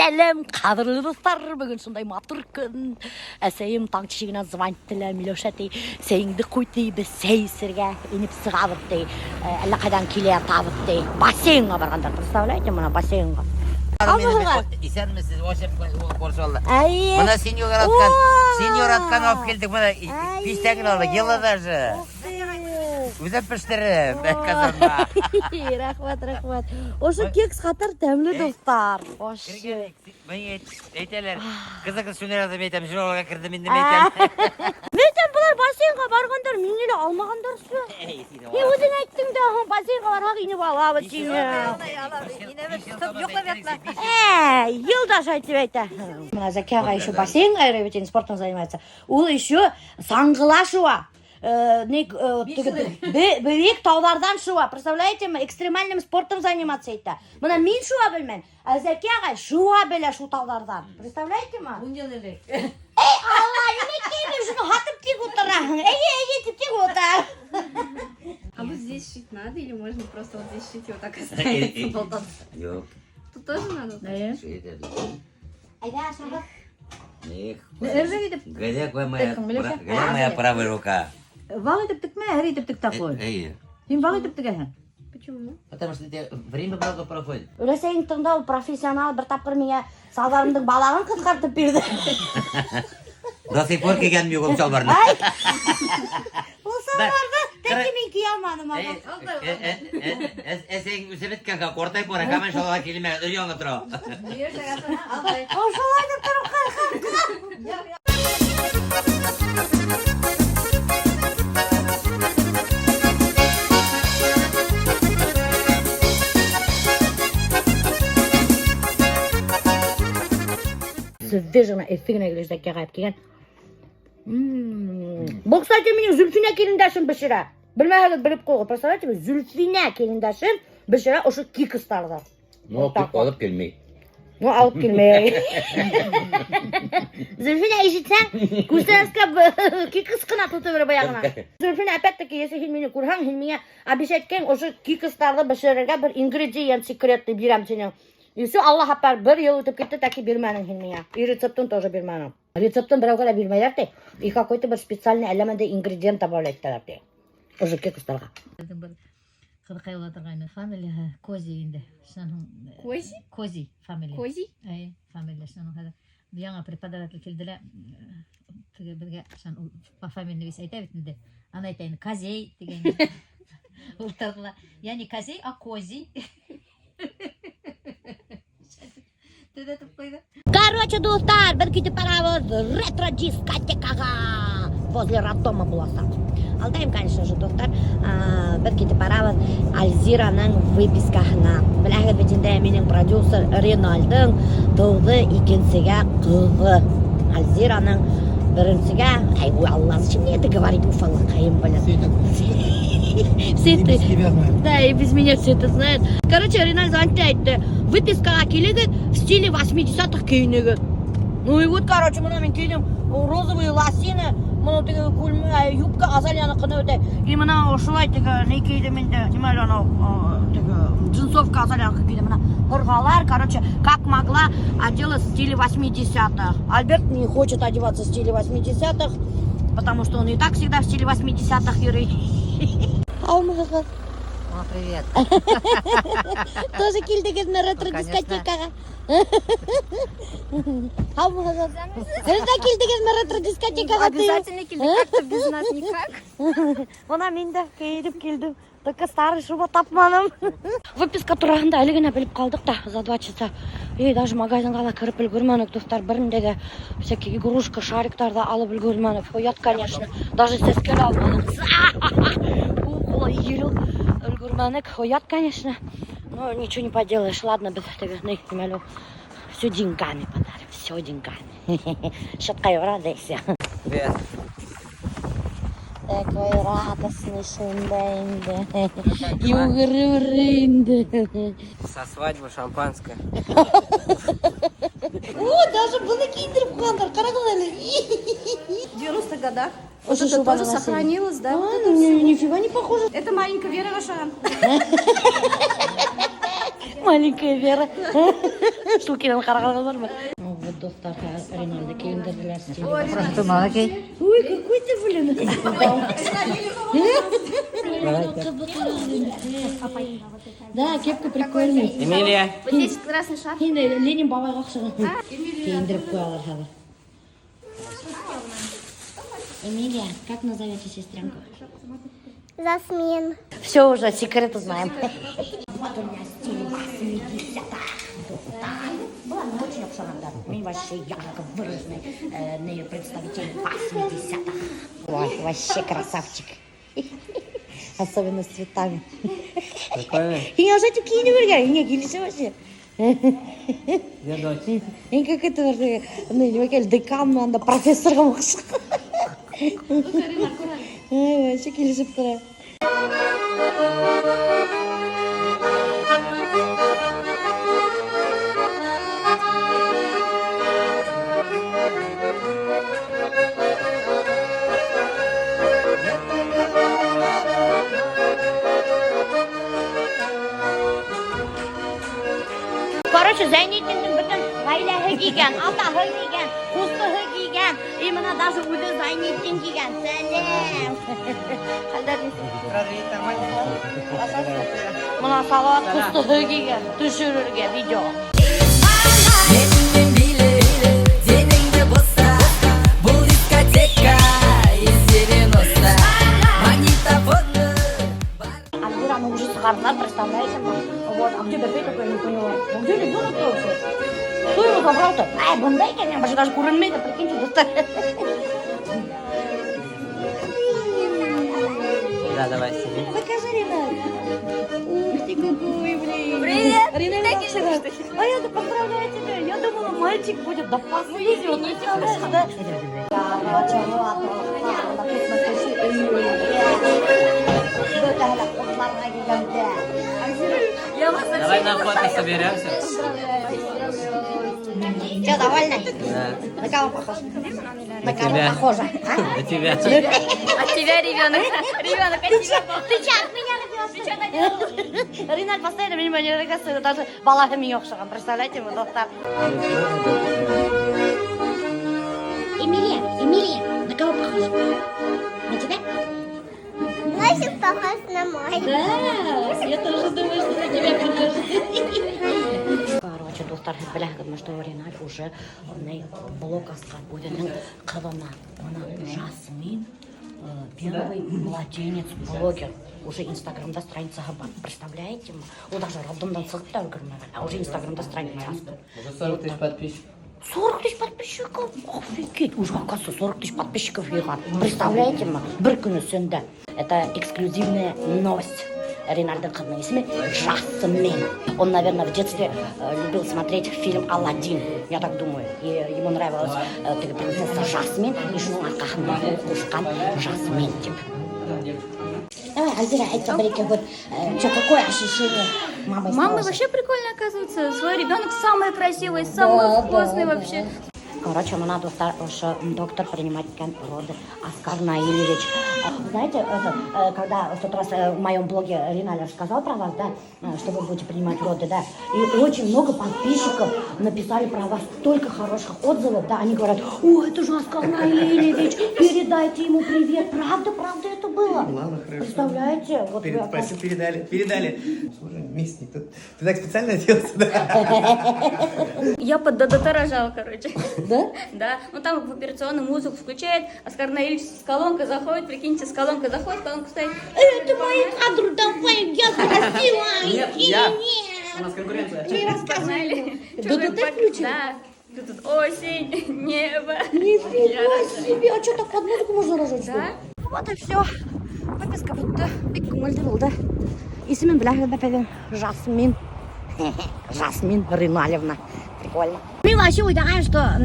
сәлем, қадірлі достар, бүгін сондай матур күн. Әсейім таңчығына звонттылы, Милошәтей, сәйіңді қойты, біз сәйсірге еніп сығабытты, әлі қайдан келер табытты. Бассейнға барғандар, представляете, мұна бассейнға. Исәнмесіз, Осип Боршалды. Әйе. Мұна сеньор атқан алып келдік, мұна пештәңін алды, ела даже. Өзі піштірі, бәк қазанда. Рахмат. Ошы кекс қатар тәмлі достар. Ошы. Мен әйтелер, қызы шөнер адам әйтем, жолға кірді менде әйтем. Мен бұлар бассейнға барғандар, мен елі алмағандар су. Өзің айттың да, бассейнға барғақ иніп алабы жеңі. Елдаш айтып әйті. Мына Закияға еще бассейн айрабетен спортом занимается. Ол еще саңғыла шуа. Бөйек таулардан шуа. Представляете, экстремальным спортом заниматься етті. Мына мен шуа білмен, а Закияға шуа біле шу таулардан. Представляете ма? Эй, Алла, не кеймем шуну хатып тек отыра. Эй, тек отыр. А вот здесь шить надо или можно просто вот здесь шить и вот так оставить? Yok. Тут тоже надо? Айда, шабық. Где моя правая рука? Вал етіп ме, әрі етіп такой. Сен вал етіп әхін. Почему? Потому что время много проходит. Өлесейін тыңдау профессионал бір тапқыр мене салдарымдың балағын қысқартып берді. До сих пор келген мен көк салбарына. Ол салбарды тәке мен кей алмадым. Әсең үсебет kanka kortay pora kamen şola kelime ürüyorsun otura. Ол шолай деп тұрып свежина эффигіне келеш дәкке қайып келген. Бұл, кстати, менің Зүлфина келіндашым бішіра. Білмәғілік біліп қойғы. Представляете, Зүлфина келіндашым бішіра ұшы кикістарды. Ну, алып келмей. Ну, алып келмей. Зүлфина ешітсәң, күстәніске кикіс қына тұты бірі баяғына. Зүлфина әпәттікі есі хилмені көрхан, хилмеге обещаткен ұшы кикістарды бішірерге бір ингредиент секретті берем сенің. И все, Аллах апар бір ел өтіп кетті, тәке бермәнің хилмеге. И рецептін тоже бермәнің. Рецептін бір ауғала бермәйлер де, и какой-то бір специальный әлемінде ингредиент добавляйттелер де. Уже кикістарға. Қырқай отырғайны фамилия Кози енді. Кози? Кози фамилия. Кози? Әй, фамилия. Яңа преподаватель келділі. Бірге по фамилия вес айта бетінде. Ана айтайын, Козей деген. Ұлтарыла. Яғни Козей, а Кози. Короче, достар, бір кетіп барабыз ретро-дискотекаға возле роддома боласа. Алдайым, конечно же, достар, бір кетіп барабыз Альзираның выпискасына. Біләғір бетінде менің продюсер Ринальдың тұлғы икенсіге қызы. Альзираның біріншіге, ай, ой, Алла, зачем мне это говорить, уфалла, қайым, блин. Все это... Да, и без меня все это знают. Короче, Ринальд айтты, выпискаға келеді в стиле 80-х кейінегі. Ну и вот, короче, мұна мен кейдім розовые лосины, мұна тегі көлмі, юбка, азалияны қыны өте. И мұна ошылай тегі не кейді менде, демәлі анау, тегі джинсовка азалияны кейді мұна. Ұрғалар, короче, как могла одела в стиле 80-х. Альберт не хочет одеваться в стиле 80-х, потому что он и так всегда в стиле 80-х юрий. Алмағыз. О, привет. Тоже келдігіз на ретро-дискотекаға. Алмағыз. Сіз де келдігіз на ретро-дискотекаға. Обязательно келдік, как-то без нас никак. Она мен де келдім. Только старый шуба тапманым. Выписка тұрағында әлігіне біліп қалдық та за 2 часа. И даже магазинға да кіріп үлгірмәнік, достар. Біріндегі всякие игрушка, шариктарды алып үлгірмәнік. Хоят, конечно. Даже сескел алмадық. Қолы еліл үлгірмәнік. Хоят, конечно. Но ничего не поделаешь. Ладно, біз немелу. Все деньгами подарим. Все деньгами. Шатқа евро, да и все. Привет. Такой радостный шундайнды. И угрырынды. Со свадьбы шампанское. О, даже было киндер в хандер. Карагулали. В 90-х годах. Вот это тоже сохранилось, да? Вот это нифига не похоже. Это маленькая Вера Рошан. Маленькая Вера. Шылкенен қарағанға бар ма? Вот достар, Ринальды киіндірділер. Просто молодец. Ой, какой ты, блин. Да, кепка прикольный. Эмилия. Вот здесь красный шар. Енді Ленин бабайға ұқсаған. Киіндіріп қоялар қазір. Эмилия, как назовете сестренку? Жасмин. Все уже, секреты знаем. Вот у меня стиль 80-х. Была не очень обширная, мне вообще ярко выраженный представитель 80-х. Ой, вообще красавчик. Особенно с цветами. Прикольно. И я уже такие не выргаю, не гильсы вообще. Где дочь? И как это уже, ну, не выкали, декан, надо профессором уж. Ой, вообще гильсы вторая. Короче, Зайнетдиннің бүтін ғайләһі киген, атағы киген, қустығы киген, и мына даже өзі Зайнетдин киген. Сәлем. Мына салат қустығы киген, түшірерге видео. Денеңді болса, бұл дискотека из 90. Магнитофонды Альбираны уже сығарылар, представляете? Вот, а где Допей такой, я не поняла. А где ребенок вообще? Кто его забрал-то? Ай, бандай, конечно, вообще даже курылмейді, прикиньте, достар. Да, давай, сиди. Покажи, Ренат. Ух ты, какой, блин. Привет. Ренат, а я-то поздравляю тебя. Я думала, мальчик будет. Да последний, вот представляешь, да? Короче, вот, Давай на фото соберемся. Че, довольна? Да. На кого похож? На кого тебя. похожа? А? На тебя. От тебя ребенок. Ребенок от тебя. Ты че, от меня родилась? Ты че наделала? Ринат постоянно меня не регасует, даже балаға мен оқшаған. Представляете, мы достар. Эмилия, на кого похож? На тебя? Носик похож на мой. Да, я тоже думаю, что на тебя похож. Короче, достар, біләгім, что Ринат уже блог асқан өзінің қылына. Жасмин, первый младенец-блогер. Уже инстаграмда страницаға бар. Представляете? Ол даже роддомдан сығып та үлгірмеген, а уже инстаграмда страница ашты. Уже 40 тысяч подписчиков. 40 тысяч подписчиков? Офигеть, уже оказывается 40 тысяч подписчиков ехал. Представляете, бір күні сөнді. Это эксклюзивная новость. Ринальдың қылының есімі Жасмин. Он, наверное, в детстве любил смотреть фильм «Аладдин». Я так думаю. И ему нравилась принцесса Жасмин. И шуның арқасында ол қосқан Жасмин деп. Давай, Альзира, айтса бір-екі вот, что, какое ощущение мамой Мама стала? вообще прикольно, оказывается. Свой ребенок самый красивый, самый вкусный вообще. Короче, мына достар, уж доктор принимать роды Оскар Наилевич. Знаете, когда в тот раз в моем блоге Риналь рассказал про вас, да, что вы будете принимать роды, да, и очень много подписчиков написали про вас столько хороших отзывов, да, они говорят: о, это же Оскар Наилевич, передайте ему привет. Правда это было. Ладно, хорошо. Представляете? Вот вы, Спасибо, передали. Слушай, местник, ты так специально оделся, да? Я под ДДТ рожала, короче. да? Да. Ну там в операционную музыку включает, Оскар Наилевич с колонкой заходит, прикиньте, с колонкой заходит, колонка стоит. Это мои кадры, давай, я красивая. Нет. У нас конкуренция. Не рассказывай. ДДТ включили? Да. Тут осень, небо. Нифига себе, а что, так под музыку можно рожать, что ли? Да. Вот и все. Выписка бітті. Бек көңілді болды. Есімін біләгіді бәпәден Жасмин. Жасмин Ринальевна. Прикольно. Мен вообще ойдаған, что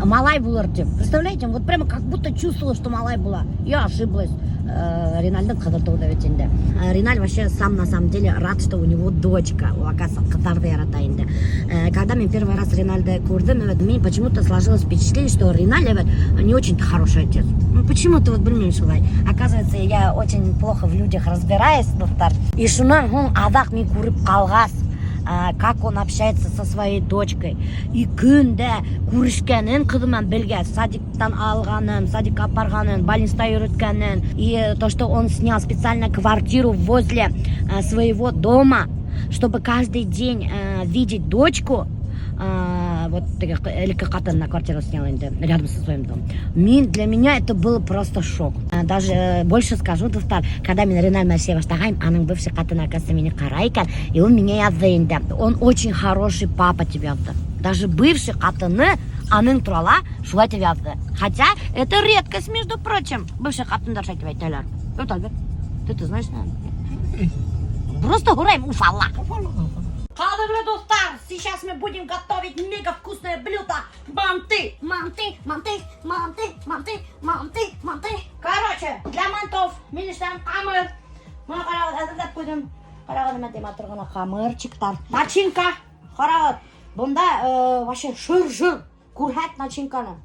малай болар деп. Представляете, вот прямо как будто чувствовала, что малай была. Я ошиблась. Ринальдың қыдырды да ведь енді. Риналь вообще сам на самом деле рад, что у него дочка. Оказывается, қыздарды яратайын да. Когда мен первый раз Ринальды көрдім, мне почему-то сложилось впечатление, что Риналь не очень хороший отец. Ну почему-то вот білмеймін солай. Оказывается, я очень плохо в людях разбираюсь, достар. И шунан адақ мен көріп қалғас. как он общается со своей дочкой. И күнде күрешкенін кызыман білген, садиктан алганын, садикка апарганын, больницада йөрөткәнен. И то, что он снял специально квартиру возле своего дома, чтобы каждый день видеть дочку. Вот или на квартиру снял рядом со своим домом. Для меня это было просто шок. Даже больше скажу, Дуфтар, когда меня Ренал Марсеева штагайм, аның бывший катын акасы меня карайкан, и он меня язды инде. Он очень хороший папа тебе язды. Даже бывший катыны аның турала шулай тебе язды. Хотя это редкость, между прочим. Бывший катындар шай тебе айталар. Вот Альберт, ты знаешь, наверное? Просто гураем уфалла. Кадровые достар, сейчас мы будем готовить мега вкусное блюдо. Манты. Короче, для мантов миништан хамыр. Мы будем хамырчиктар. Начинка. Харагат. Бунда вообще жир. Курхат начинканы.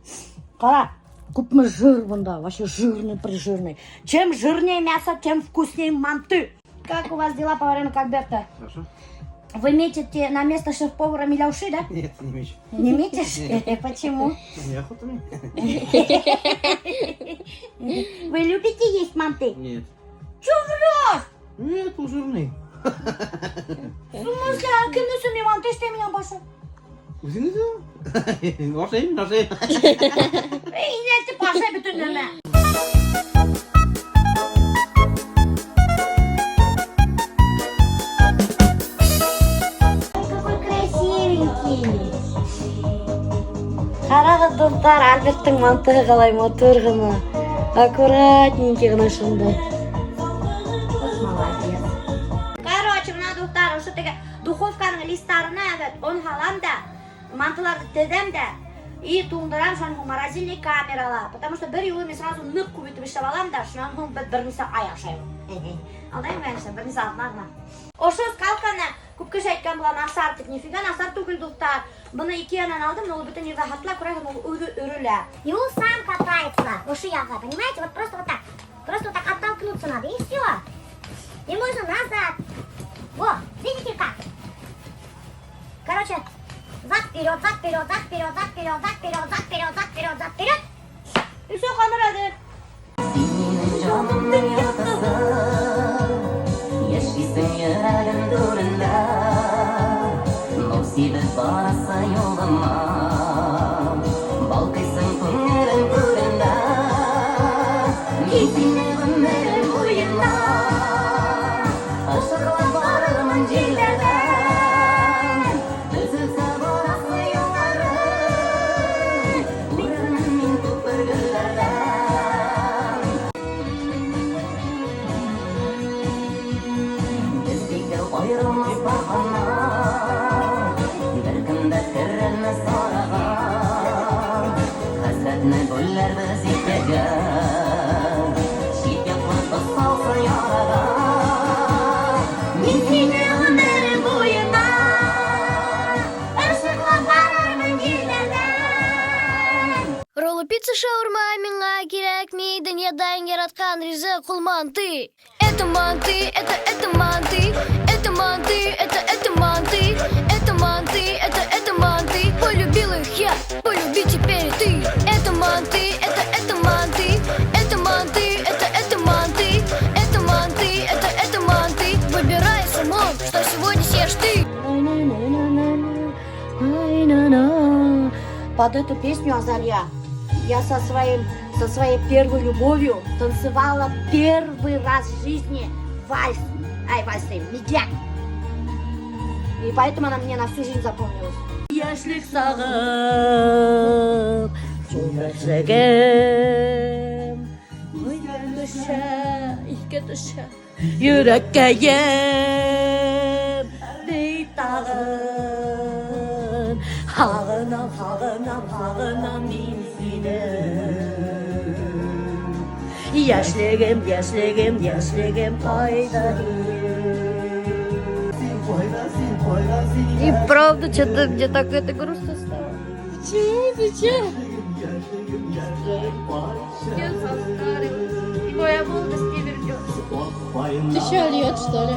Кара. Купмы жир бунда. Вообще жирный-прижирный. Чем жирнее мясо, тем вкуснее манты. Как у вас дела по время Альберта? Хорошо. Вы метите на место шеф-повара Миляуши, да? Нет, не мечу. Не метишь? Почему? Неохота мне. Вы любите есть манты? Нет. Чё врешь? Нет, он жирный. В смысле, а кімді сөме манты істемеген башы? Өзіңізі? Нашайым. Инекті паша бүтін өме. Қарағыз достар, Альберттің мантығы қалай мотор ғына. Аккуратненький ғына шындай. Молодец. Короче, мына достар, осы теге духовканың листтарына он халам да, мантыларды тедем да, и туындырам шанғы морозильный камерала. Потому что бір юлы мен сразу нық көбейтіп іштіп алам да, шанғы бірнесі аяқ шайым. Алдайым бәрінші, бірнесі алтынағына. Ошо скалканы көпкеш айтқан бұла насар тіп, нифига насар түгіл достар. Бұны икеянан алдым, но ол бүтін ерді хатла, көрайғын ол үрілі. И он сам катается в ушиях, понимаете? Вот просто вот так. Просто вот так оттолкнуться надо, и все. И можно назад. Вот, видите как? Короче, зад-вперед, зад-вперед, зад-вперед, зад-вперед, зад-вперед, зад-вперед, зад-вперед, зад-вперед. И все, камерады. Canımın yokası Yaşlısın yüreğin durunda Musibet varsa yoluma Balkıysın günlerin durunda Gittiğine ömrüm boyunca Aşıklar varımın cillerden Üzülse varası yollarım Uğranın min tuttur güllerden Ayrılmaz bahana Bir kında kırılmaz sorağa Hasretine güller biz ihtege Şit yapmaz salsa yarağa Min seni ömrüm boyuna Işıkla vararmın dillerden Роллы, пицца, шаурма, миңа кирәкми дөньядан яраткан ризык ул манты. Это манты, это манты. Это манты, это манты. Это манты, это манты. Полюбил их я, полюби теперь ты. Это манты, это манты. Это манты, это манты. Это манты, это манты. Выбирай, Симон, что сегодня съешь ты. Под эту песню, Азалия, я со своей первой любовью танцевала первый раз в жизни вальс. Медяк. И поэтому она мне на всю жизнь запомнилась. Яшлик сағым, жүрегім, ойдан ике düşe, yürekkeyim, dey tağım, Hağınam min seni. Yaşlığım И правда, что-то мне так это грустно стало. Почему? Я состарилась. И моя молодость не вернется. 1000 лет, что ли?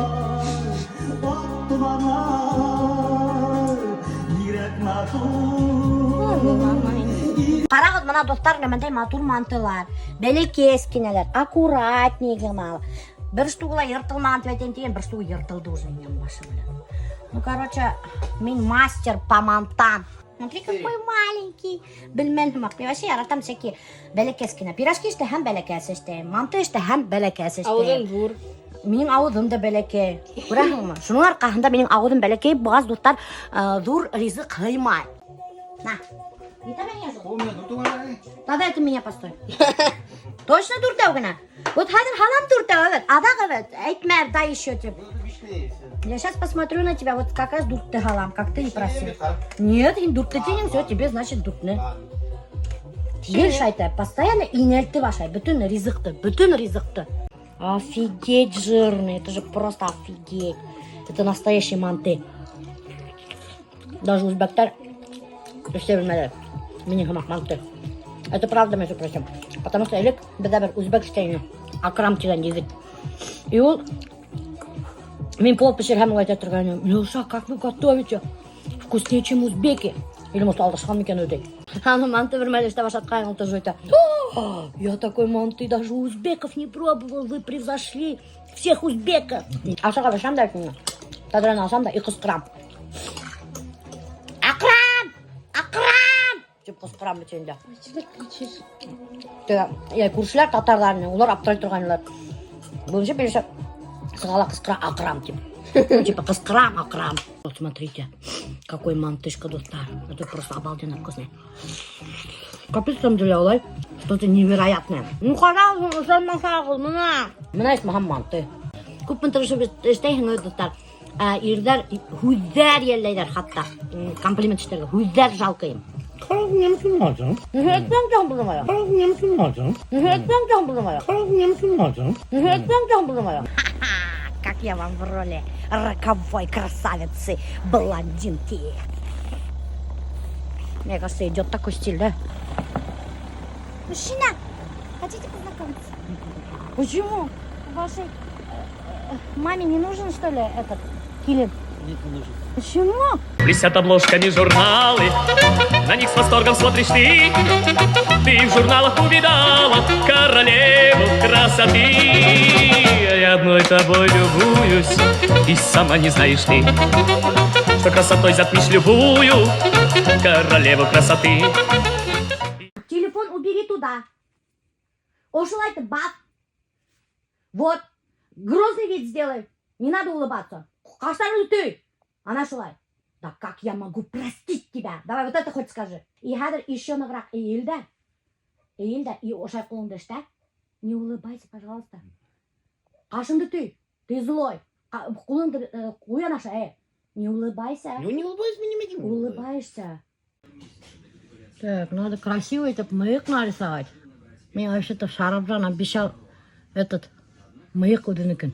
Қарағыз, мына достар, мындай матур мантылар, бәлекес кинелер, аккуратней гына. Бір штугла йыртылмаған тәтен деген, бір штугы йыртылды уже мен башы білем. Ну, короче, мен мастер по мантам. Смотри, какой маленький. Білмәнім ақ. Мен вообще яратам всякие бәлекес кине. Пирожки ішті һәм бәлекес ішті. Манты ішті һәм бәлекес ішті. Ауызың зур. Менің ауызым да бәлекей. Көрәсің ме? Шуның арқасында менің ауызым бәлекей, бұғаз достар зур ризық қылмай. На. Это меня же. Тогда это меня постой. Точно туртаугана? Вот хазер халам туртау, адак, айтмер, да еще тебе. Я сейчас посмотрю на тебя, вот как раз дурты халам, как ты и просил. Нет, дурты тенем, все, тебе значит дуртны. Решай-то, постоянно инельты вашай, бүтін ризықты. Офигеть жирный, это же просто офигеть. Это настоящий манты. Даже узбектар, все время менің хамақ манты. Это правда, между прочим. Потому что элек бедабер узбекштейні акрам деген езік. И ол мен пол пішер хәмі айтып тұрғаным. Леша, как вы готовите? Вкуснее, чем узбеки. Или может алдашқан екен өтей. Аны манты вермелеште башатқан ол тоже это. Я такой манты даже у узбеков не пробовал. Вы превзошли всех узбеков. Ашаға башам да айтыңа. Тадраны алсам да и қысқырам. Деп қысқырам бітенде. Я көршілер татарларының, олар аптырай тұрғанылар. Бұнша берші сығала қысқыра ақырам деп. Типа қысқырам, ақырам. Вот смотрите, какой мантышка, достар. Это просто обалденно вкусный. Капец там для олай, что-то невероятное. Ну, қарағыз, ұшанман сағыз, мұна есть маған манты. Көппін тұрышы істейін өй, достар. Ердер, хүздер елдейдер қатта. Комплимент іштерге, хүздер жалқайым. Қарағыз немісін мазым? Нехеттен жан бұзымайы. Қарағыз немісін мазым? Нехеттен жан бұзымайы. Қарағыз немісін мазым? Нехеттен жан бұзымайы. Как я вам в роли роковой красавицы блондинки. Мне кажется, идет такой стиль, да? Мужчина, хотите познакомиться? Почему? Вашей маме не нужен, что ли, этот килим? Нет, не нужен. Почему? Блестят обложками журналы, на них с восторгом смотришь ты. Ты в журналах увидала королеву красоты. Я одной тобой любуюсь, и сама не знаешь ты, что красотой затмишь любую королеву красоты. Телефон убери туда. Ошелай ты, баб. Вот, грозный вид сделай. Не надо улыбаться. Каштарный ты. Она шулай. Да как я могу простить тебя? Давай вот это хоть скажи. И хадр еще на враг. Эйилда, и ошай қолыңды ішті. Не улыбайся, пожалуйста. Қашыңды ты злой. Қолыңды қоя наша, Не улыбайся. Ну не улыбайся, мне не могу. Улыбаешься. Так, надо красиво этот маяк нарисовать. Мне вообще-то Шарабжан обещал этот маяк удыныкін.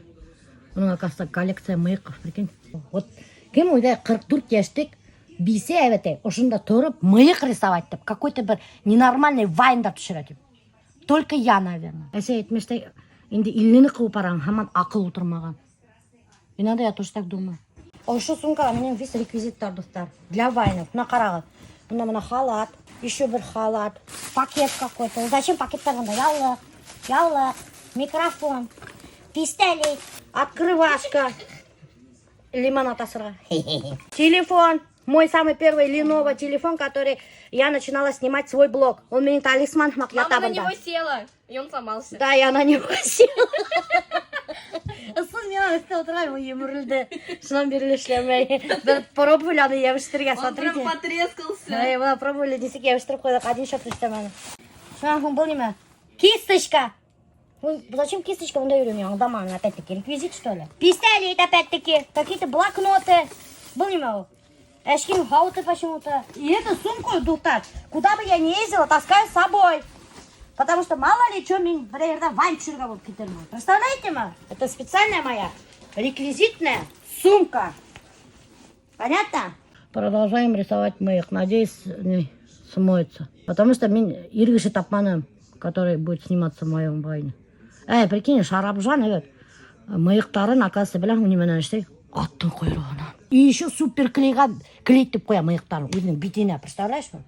Оның оказывается коллекция маяков, прикинь. Вот кем ойдай 44 яштек бейсе әвәте, ұшында тұрып маяк рисовать деп, какой-то бір ненормальный вайндар түшіреді. Только я, наверное. Әсе етмеште, енді иліні қылып параң, хаман ақыл отырмаған. Иногда я тоже так думаю. Ошы сумкаға менің весь реквизиттар, достар. Для вайнов. Мына қарағы. Мына халат, еще бір халат, пакет какой-то. Зачем пакеттар бұнда? Яулық, микрофон, пистолет, открывашка. Лимонад асырға. Телефон. Мой самый первый Lenovo телефон, который я начинала снимать свой блог. Он меня талисман мақ ятабында. Мама на него села, и он сломался. Да, я на него села. Сын мен өстел тұрған, ой, емірілді. Шынан берілі шлемей. Пробовали, аны ебіштірге, смотрите. Он прям потрескался. Да, его пробовали, десек ебіштіріп қойдық, один шот үштемені. Шынан был неме? Кисточка. Зачем кисточка? Вон даю мне, дома, опять-таки, реквизит, что ли? Пистолет, опять-таки, какие-то блокноты. Был не могу. Эшкин хауты почему-то. И эту сумку дутать. Куда бы я не ездила, таскаю с собой. Потому что мало ли что, мне, например, вайн чурговод китермал. Представляете, ма? Это специальная моя реквизитная сумка. Понятно? Продолжаем рисовать маяк. Надеюсь, не смоется. Потому что мне Иргиши Тапманом, который будет сниматься в моем вайне. Прикинь, Шарабжан, маяктарын, оказывается, біләң, неменен іштей, аттың құйрығынан. И еще супер клеить деп қоямын иықтарын өзінің бетіне, представляешь ма?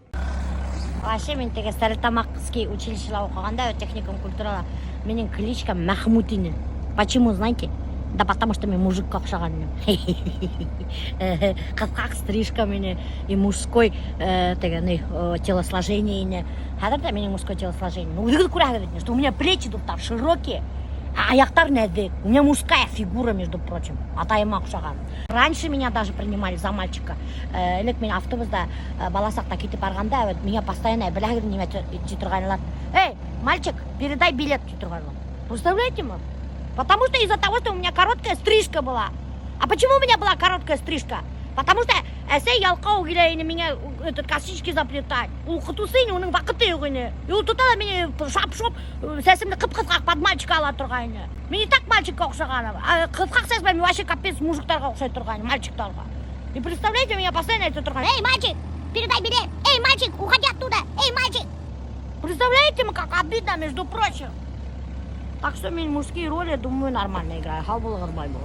Вообще мен теге Старлетамакский училищелар оқығанда, техникум культурала, менің кличкам Махмутина. Почему, знаете? Да потому что мен мужикқа ұқсағанмын. Қысқақ стрижкамен и мужской телосложение. Қазір менің мужской телосложение. Ну, вы көресіздер, что у меня плечи тут так широкие, а аяқтар нәзік. У меня мужская фигура, между прочим. Атайыма ұқсаған. Раньше меня даже принимали за мальчика. Элек мен автобуста баласақта кетіп барғанда, меня постоянно біләгір неме жей тұрғанылар. Эй, мальчик, передай билет жей тұрғанылар. Представляете, ма? Потому что из-за того, что у меня короткая стрижка была. А почему у меня была короткая стрижка? Потому что сей ялқау келейін, меня косички заплетать. У құтусыйын, оның вақыты еғіне. И ол тұтала меня шап-шоп, сәсімді қып-қысқақ под мальчика ала тұрғайыны. Мен не так мальчикқа ұқсағаны. Қысқақ сәсімді вообще капец мужиктарға ұқсай тұрғайыны, мальчиктарға. И представляете, меня постоянно это тұрғайыны. Эй, мальчик, передай билет. Эй, мальчик, уходи оттуда. Эй, мальчик. Представляете, как обидно, между прочим. Так что мен мужские роли, думаю, нормально играю. Хал было, горбай было.